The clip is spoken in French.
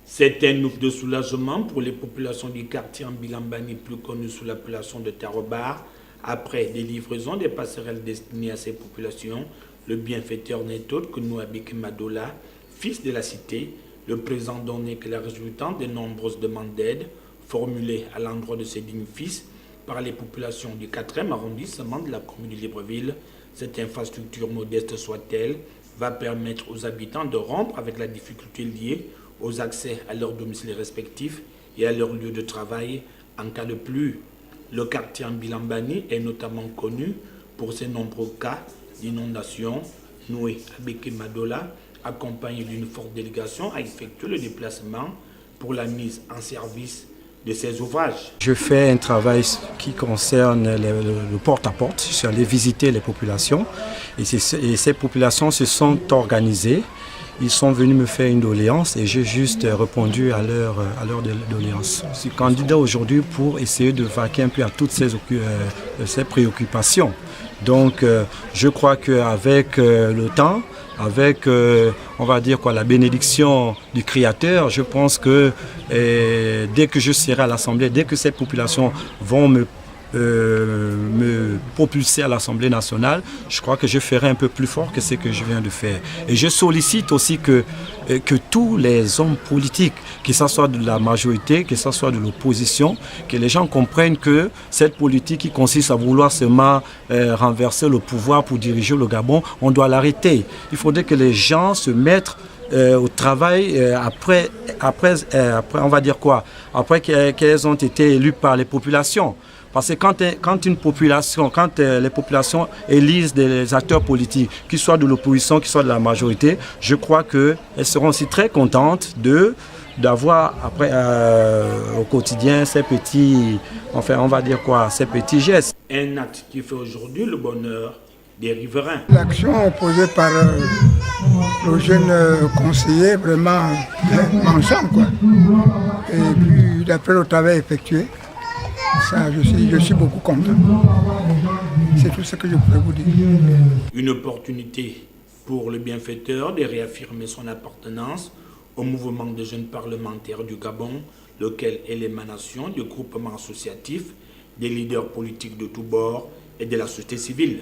C'est un ouf de soulagement pour les populations du quartier Ambilambani, plus connu sous l'appellation de Tarobar. Après des livraisons des passerelles destinées à ces populations, le bienfaiteur n'est autre que Nouabik Madola, fils de la cité. Le présent donné que la résultante de nombreuses demandes d'aide formulées à l'endroit de ses dignes fils par les populations du 4e arrondissement de la commune de Libreville. Cette infrastructure, modeste soit-elle, va permettre aux habitants de rompre avec la difficulté liée aux accès à leurs domiciles respectifs et à leur lieu de travail en cas de pluie. Le quartier Ambilambani est notamment connu pour ses nombreux cas d'inondation. Noué Abeke Madola, accompagné d'une forte délégation, a effectué le déplacement pour la mise en service de ces ouvrages. Je fais un travail qui concerne le porte-à-porte. Je suis allé visiter les populations et ces populations se sont organisées. Ils sont venus me faire une doléance et j'ai juste répondu à leur doléance. Je suis candidat aujourd'hui pour essayer de vaquer un peu à toutes ces préoccupations. Donc je crois qu'avec le temps, avec on va dire quoi, la bénédiction du Créateur, je pense que dès que je serai à l'Assemblée, dès que ces populations vont me propulser à l'Assemblée nationale, je crois que je ferai un peu plus fort que ce que je viens de faire. Et je sollicite aussi que tous les hommes politiques, que ce soit de la majorité, que ce soit de l'opposition, que les gens comprennent que cette politique qui consiste à vouloir seulement renverser le pouvoir pour diriger le Gabon, on doit l'arrêter. Il faudrait que les gens se mettent au travail après, on va dire quoi, après qu'elles ont été élues par les populations. Parce que quand les populations élisent des acteurs politiques, qu'ils soient de l'opposition, qu'ils soient de la majorité, je crois qu'elles seront aussi très contentes d'avoir après au quotidien ces petits, enfin on va dire quoi, ces petits gestes. Un acte qui fait aujourd'hui le bonheur des riverains. L'action posée par le jeune conseiller, vraiment mangeant, quoi. Et puis d'après le travail effectué, ça, je suis beaucoup content. C'est tout ce que je pourrais vous dire. Une opportunité pour le bienfaiteur de réaffirmer son appartenance au mouvement des jeunes parlementaires du Gabon, lequel est l'émanation du groupement associatif, des leaders politiques de tous bords et de la société civile.